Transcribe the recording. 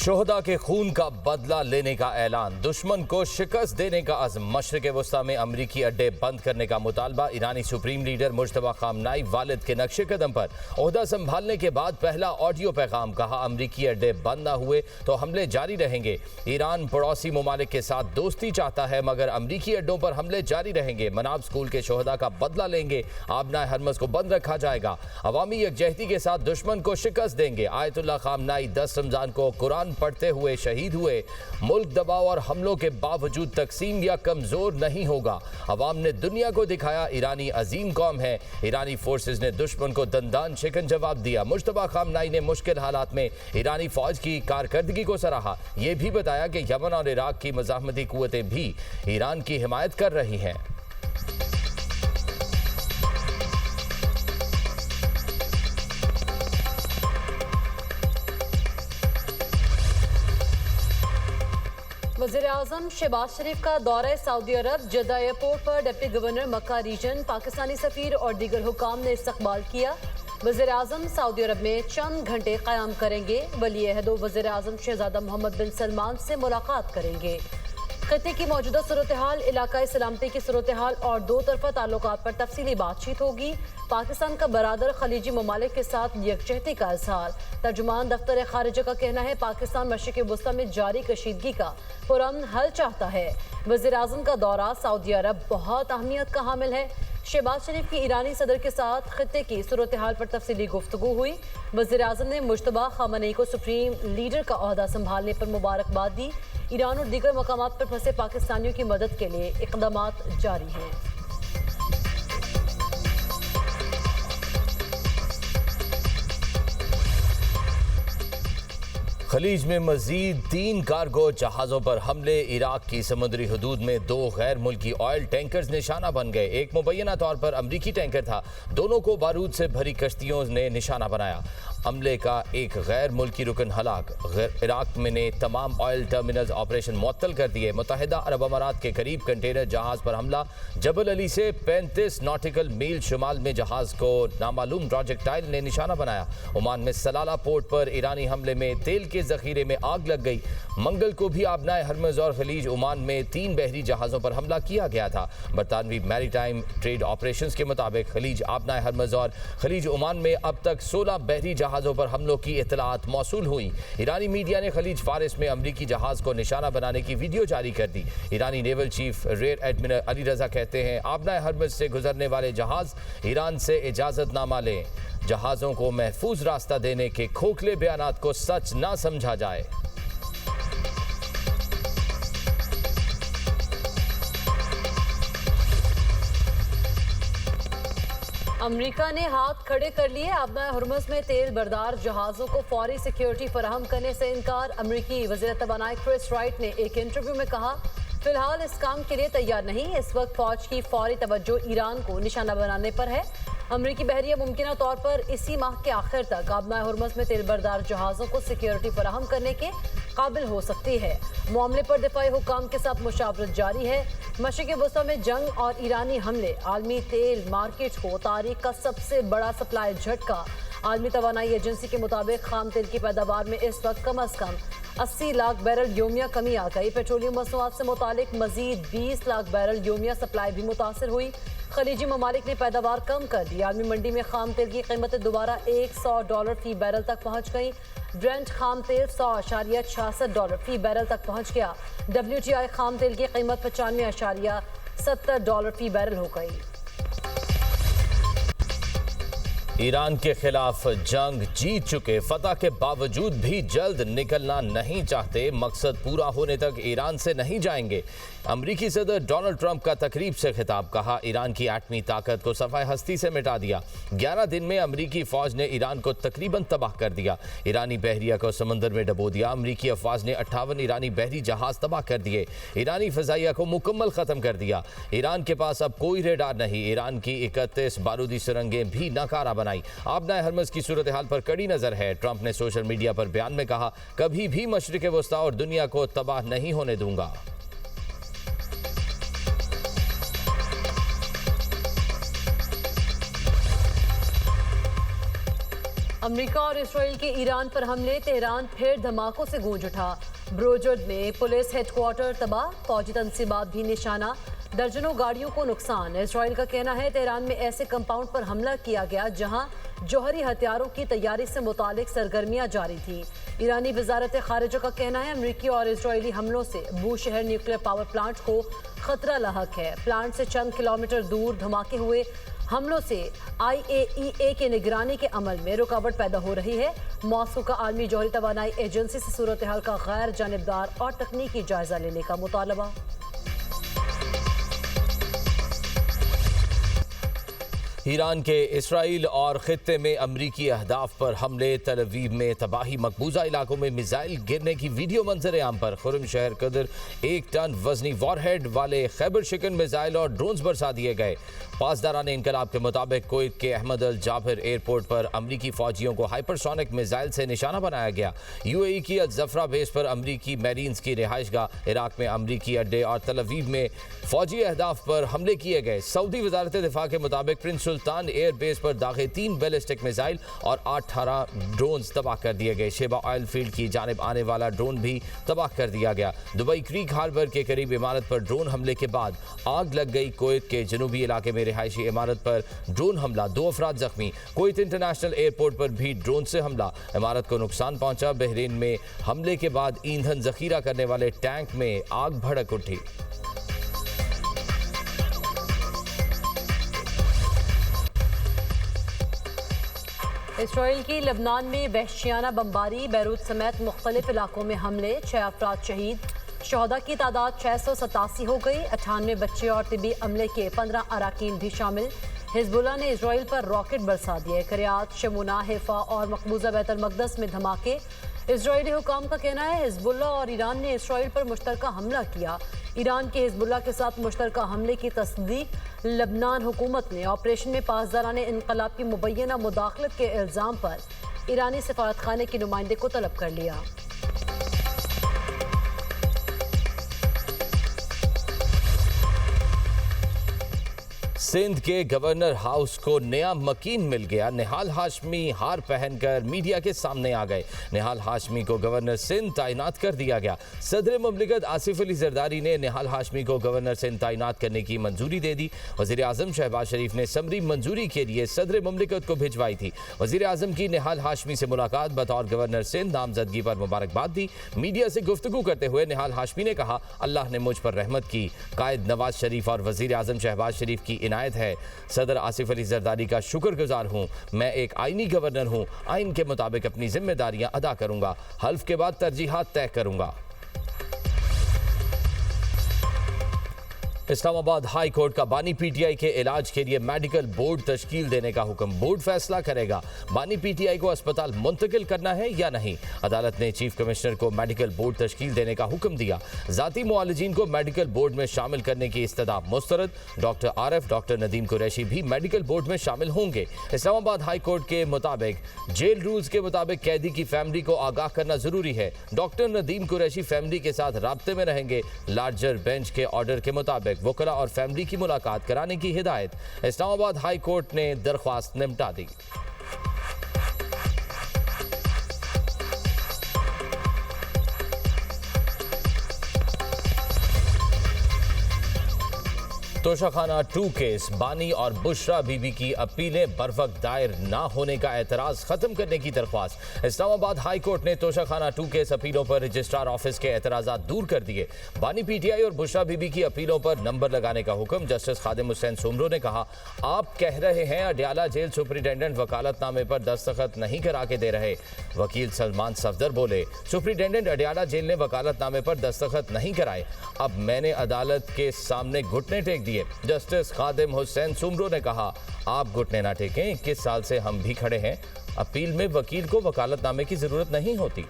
शोहदा के खून का बदला लेने का ऐलान, दुश्मन को शिकस्त देने का अज़्म, मशरिक़ वस्ता में अमरीकी अड्डे बंद करने का मुतालबा। ईरानी सुप्रीम लीडर मुज्तबा खामनाई वालिद के नक्शे कदम पर ओहदा संभालने के बाद पहला ऑडियो पैगाम, कहा अमरीकी अड्डे बंद न हुए तो हमले जारी रहेंगे। ईरान पड़ोसी ममालिक के साथ दोस्ती चाहता है मगर अमरीकी अड्डों पर हमले जारी रहेंगे। मनाब स्कूल के शोहदा का बदला लेंगे, आबनाए हरमज को बंद रखा जाएगा। अवामी यकजहती के साथ दुश्मन को शिकस्त देंगे। आयतुल्लाह खामनाई 10 रमजान को कुरान पढ़ते हुए शहीद हुए। मुल्क दबाव और हमलों के बावजूद तकसीम या कमजोर नहीं होगा। अवाम ने दुनिया को दिखाया ईरानी अजीम कौम है। ईरानी फोर्सेस ने दुश्मन को दंदान शिकन जवाब दिया। मुज्तबा खामनाई ने मुश्किल हालात में ईरानी फौज की कारकर्दगी को सराहा। ये भी बताया कि यमन और इराक की मज़ाहमती कुव्वतें भी ईरान की हिमायत कर रही हैं। वज़ीर-ए-आज़म शहबाज शरीफ का दौरा सऊदी अरब, जद्दा एयरपोर्ट पर डिप्टी गवर्नर मक्का रीजन, पाकिस्तानी सफीर और दीगर हुकाम ने इस्तकबाल किया। वज़ीर-ए-आज़म सऊदी अरब में चंद घंटे क़याम करेंगे। वली-ए-अहद वज़ीर-ए-आज़म शहजादा मोहम्मद बिन सलमान से मुलाकात करेंगे। खत्ते की मौजूदा सूरत हाल, इलाकाई सलामती की सूरत हाल और दो तरफा ताल्लुकात पर तफसीली बातचीत होगी। पाकिस्तान का बरादर खलीजी ममालिक के साथ यकजहती का इजहार। तर्जुमान दफ्तर खारिजा का कहना है पाकिस्तान मशरिक़ वस्ता में जारी कशीदगी का पुरअमन हल चाहता है। वज़ीर-ए-आज़म का दौरा सऊदी अरब बहुत अहमियत का हामिल है। शहबाज शरीफ की ईरानी सदर के साथ खत्ते की सूरत हाल पर तफसीली गुफ्तगू हुई। वज़ीर-ए-आज़म ने मुज्तबा खामनेई को सुप्रीम लीडर का ओहदा संभालने पर मुबारकबाद दी। ईरान और दीगर मकामात पर फंसे पाकिस्तानियों की मदद के लिए इक़दामात जारी हैं। खलीज में मजीद 3 कार्गो जहाज़ों पर हमले। इराक की समुद्री हदूद में 2 गैर मुल्की ऑयल टैंकर्स निशाना बन गए। एक मुबैना तौर पर अमरीकी टैंकर था, दोनों को बारूद से भरी कश्तियों ने निशाना बनाया। हमले का एक गैर मुल्की रुकन हलाक। इराक में ने तमाम ऑयल टर्मिनल्स ऑपरेशन मुअत्तल कर दिए। मुत्तहिदा अरब अमारात के करीब कंटेनर जहाज़ पर हमला। जबल अली से 35 नॉटिकल मील शुमाल में जहाज़ को नामालूम प्रोजेक्टाइल ने निशाना बनाया। ओमान में सलाला पोर्ट पर ईरानी हमले में तेल के जखीरे में आग लग गई। मंगल को भी आबनाए हरमज और खलीज ओमान में 3 बहरी जहाज़ों पर हमला किया गया था। बरतानवी मैरीटाइम ट्रेड ऑपरेशंस के मुताबिक खलीज आबनाए हरमज और खलीज ओमान में अब तक 16 बहरी जहाज़ों पर हमलों की इतलात मौसूल हुई। ईरानी मीडिया ने खलीज फारिस में अमरीकी जहाज़ को निशाना बनाने की वीडियो जारी कर दी। ईरानी naval chief rear admiral Ali Reza कहते हैं आबनाए हरमज से गुजरने वाले जहाज़ ईरान से इजाज़तनामा लें। जहाज़ों को महफूज रास्ता देने के खोखले बयानात को सच ना समझा जाए। अमेरिका ने हाथ खड़े कर लिए। आबनाए हरमुज़ में तेल बरदार जहाज़ों को फौरी सिक्योरिटी फराहम करने से इनकार। अमरीकी वज़ीर तवानाई क्रिस राइट ने एक इंटरव्यू में कहा फिलहाल इस काम के लिए तैयार नहीं। इस वक्त फौज की फौरी तवज्जो ईरान को निशाना बनाने पर है। अमरीकी बहरिया मुमकिन तौर पर इसी माह के आखिर तक आबनाए हरमुज़ में तेल बरदार जहाज़ों को सिक्योरिटी फराहम करने के काबिल हो सकती है। मामले पर दिफाई हुकाम के साथ मुशावरत जारी है। मशरिक़ वस्ता में जंग और ईरानी हमले आलमी तेल मार्केट को तारीख का सबसे बड़ा सप्लाई झटका। आलमी तवानाई एजेंसी के मुताबिक खाम तेल की पैदावार में इस वक्त कम अज़ कम 80 लाख बैरल योमिया कमी आ गई। पेट्रोलियम मसनूआत से मुतालिक मजीद 20 लाख बैरल योमिया सप्लाई भी मुतासर हुई। खलीजी ममालिक ने पैदावार कम कर दी। आलमी मंडी में खाम तेल की कीमतें दोबारा $100 फी बैरल तक पहुँच गई। ब्रेंट खाम तेल $100.66 फी बैरल तक पहुँच गया। WTI खाम तेल की कीमत $95.70 फी बैरल हो गई। ईरान के खिलाफ जंग जीत चुके, फतह के बावजूद भी जल्द निकलना नहीं चाहते। मकसद पूरा होने तक ईरान से नहीं जाएंगे। अमरीकी सदर डोनाल्ड ट्रंप का तकरीब से खिताब, कहा ईरान की एटमी ताकत को सफ़ाए हस्ती से मिटा दिया। 11 दिन में अमरीकी फौज ने ईरान को तकरीबन तबाह कर दिया। ईरानी बहरिया को समंदर में डबो दिया। अमरीकी अफवाज ने 58 ईरानी बहरी जहाज तबाह कर दिए। ईरानी फ़ज़ाइया को मुकम्मल ख़त्म कर दिया। ईरान के पास अब कोई रेडार नहीं। ईरान की 31 बारूदी सुरंगें भी नाकारा बनाई। आबनाए हरमज की सूरत हाल पर कड़ी नजर है। ट्रंप ने सोशल मीडिया पर बयान में कहा कभी भी मशरिक़ वस्ता और दुनिया को तबाह नहीं होने दूंगा। अमेरिका और इसराइल के ईरान पर हमले, तेहरान फिर धमाकों से गूंज उठा। ब्रोजर्ड में पुलिस हेडक्वार्टर तबाह, फौजी तंसीबात भी निशाना, दर्जनों गाड़ियों को नुकसान। इसराइल का कहना है तेहरान में ऐसे कंपाउंड पर हमला किया गया जहां जौहरी हथियारों की तैयारी से मुतालिक सरगर्मियां जारी थी। ईरानी वजारत खारिजा का कहना है अमेरिकी और इसराइली हमलों से बूशहर न्यूक्लियर पावर प्लांट को खतरा लाहक है। प्लांट से चंद किलोमीटर दूर धमाके हुए हमलों से IAEA की निगरानी के अमल में रुकावट पैदा हो रही है। मॉस्को का आलमी जौहरी तवानाई एजेंसी से सूरत हाल का गैर जानिबदार और तकनीकी जायजा लेने का मुतालबा। ईरान के इसराइल और खित्ते में अमरीकी अहदाफ पर हमले, तल अवीव में तबाही, मकबूजा इलाकों में मिसाइल गिरने की वीडियो मंजर आम पर। खुरम शहर कदर 1 टन वजनी वॉरहेड वाले खैबर शिकन मिसाइल और ड्रोन्स बरसा दिए गए। पासदारान इनकलाब के मुताबिक कुवैत के अहमद अल जाबिर एयरपोर्ट पर अमरीकी फौजियों को हाइपरसोनिक मिसाइल से निशाना बनाया गया। UAE की अल जफरा बेस पर अमरीकी मैरीन्स की रिहाइशगाह, इराक में अमरीकी अड्डे और तल अवीव में फौजी अहदाफ पर हमले किए गए। सऊदी वजारत दिफा के मुताबिक प्रिंस सुल्तान एयर बेस पर दागे 3 बैलिस्टिक मिसाइल और 18 ड्रोन तबाह कर दिए गए। शेबा ऑयल फील्ड की जानिब आने वाला ड्रोन भी तबाह कर दिया गया। दुबई क्रीक हार्बर के करीब इमारत पर ड्रोन हमले के बाद आग लग गई। कुवैत के जनूबी इलाके में रिहायशी इमारत पर ड्रोन हमला, 2 अफराद जख्मी। कुवैत इंटरनेशनल एयरपोर्ट पर भी ड्रोन से हमला, इमारत को नुकसान पहुंचा। बहरीन में हमले के बाद ईंधन जखीरा करने वाले टैंक में आग भड़क उठी। इसराइल की लबनान में वहशियाना बमबारी, बैरूत समेत मुख्तलिफ इलाकों में हमले, 6 अफराद शहीद। शहदा की तादाद 687 हो गई। 98 बच्चे और तिबी अमले के 15 अराकीन भी शामिल। हिजबुल्लाह ने इसराइल पर रॉकेट बरसा दिए। करियात, शमुना, हैफा और मकबूजा बैतुल मक़दस में धमाके। इसराइली हुकाम का कहना है हिजबुल्लाह और ईरान ने इसराइल पर मुश्तरका हमला किया। ईरान के हिजबुल्लाह के साथ मुश्तरका हमले की तस्दीक। लबनान हुकूमत ने ऑपरेशन में पासदारान इनकलाब की मुबैना मुदाखलत के इल्ज़ाम पर ईरानी सफारतखाने के नुमाइंदे को तलब कर लिया। सिंध के गवर्नर हाउस को नया मकीन मिल गया। निहाल हाशमी हार पहनकर मीडिया के सामने आ गए। निहाल हाशमी को गवर्नर सिंध तैनात कर दिया गया। सदर मुमलिकत आसिफ अली जरदारी ने निहाल हाशमी को गवर्नर सिंध तैनात करने की मंजूरी दे दी। वज़ीर आज़म शहबाज शरीफ ने समरी मंजूरी के लिए सदर मुमलिकत को भिजवाई थी। वज़ीर आज़म की निहाल हाशमी से मुलाकात, बतौर गवर्नर सिंध नामजदगी पर मुबारकबाद दी। मीडिया से गुफ्तगू करते हुए निहाल हाशमी ने कहा, अल्लाह ने मुझ पर रहमत की। कायद नवाज शरीफ और वज़ीर आज़म शहबाज शरीफ की इनायत है। सदर आसिफ अली जरदारी का शुक्रगुजार हूं। मैं एक आईनी गवर्नर हूं। आइन के मुताबिक अपनी जिम्मेदारियां अदा करूंगा। हल्फ के बाद तरजीहात तय करूंगा। इस्लामाबाद हाई कोर्ट का बानी PTI के इलाज के लिए मेडिकल बोर्ड तश्कील देने का हुक्म। बोर्ड फैसला करेगा बानी PTI को अस्पताल मुंतकिल करना है या नहीं। अदालत ने चीफ कमिश्नर को मेडिकल बोर्ड तश्कील देने का हुक्म दिया। जाती मुआलिजीन को मेडिकल बोर्ड में शामिल करने की इस्तदा मुस्तरद। डॉक्टर आरिफ, डॉक्टर नदीम कुरैशी भी मेडिकल बोर्ड में शामिल होंगे। इस्लामाबाद हाई कोर्ट के मुताबिक जेल रूल्स के मुताबिक कैदी की फैमिली को आगाह करना जरूरी है। डॉक्टर नदीम कुरैशी फैमिली के साथ राब्ते में रहेंगे। लार्जर बेंच के ऑर्डर के मुताबिक वकला और फैमिली की मुलाकात कराने की हिदायत इस्लामाबाद हाई कोर्ट ने दरख्वास्त निपटा दी। तोशाखाना 2 केस, बानी और बुशरा बीबी की अपीलें बरवक्त दायर ना होने का एतराज खत्म करने की दरख्वास्त। इस्लामाबाद हाई कोर्ट ने तोशाखाना 2 केस अपीलों पर रजिस्ट्रार ऑफिस के एतराज़ात दूर कर दिए। बानी PTI और बुशरा बीबी की अपीलों पर नंबर लगाने का हुक्म। जस्टिस खादिम हुसैन सुमरो ने कहा, आप कह रहे हैं अडयाला जेल सुपरिटेंडेंट वकालतनामे पर दस्तखत नहीं करा के दे रहे। वकील सलमान सफदर बोले, सुपरिटेंडेंट अडयाला जेल ने वकालतनामे पर दस्तखत नहीं कराए। अब मैंने अदालत के सामने घुटने टेक दिए। जस्टिस खादिम हुसैन सुमरो ने कहा, आप घुटने ना टेकें, 21 साल से हम भी खड़े हैं। अपील में वकील को वकालतनामे की जरूरत नहीं होती।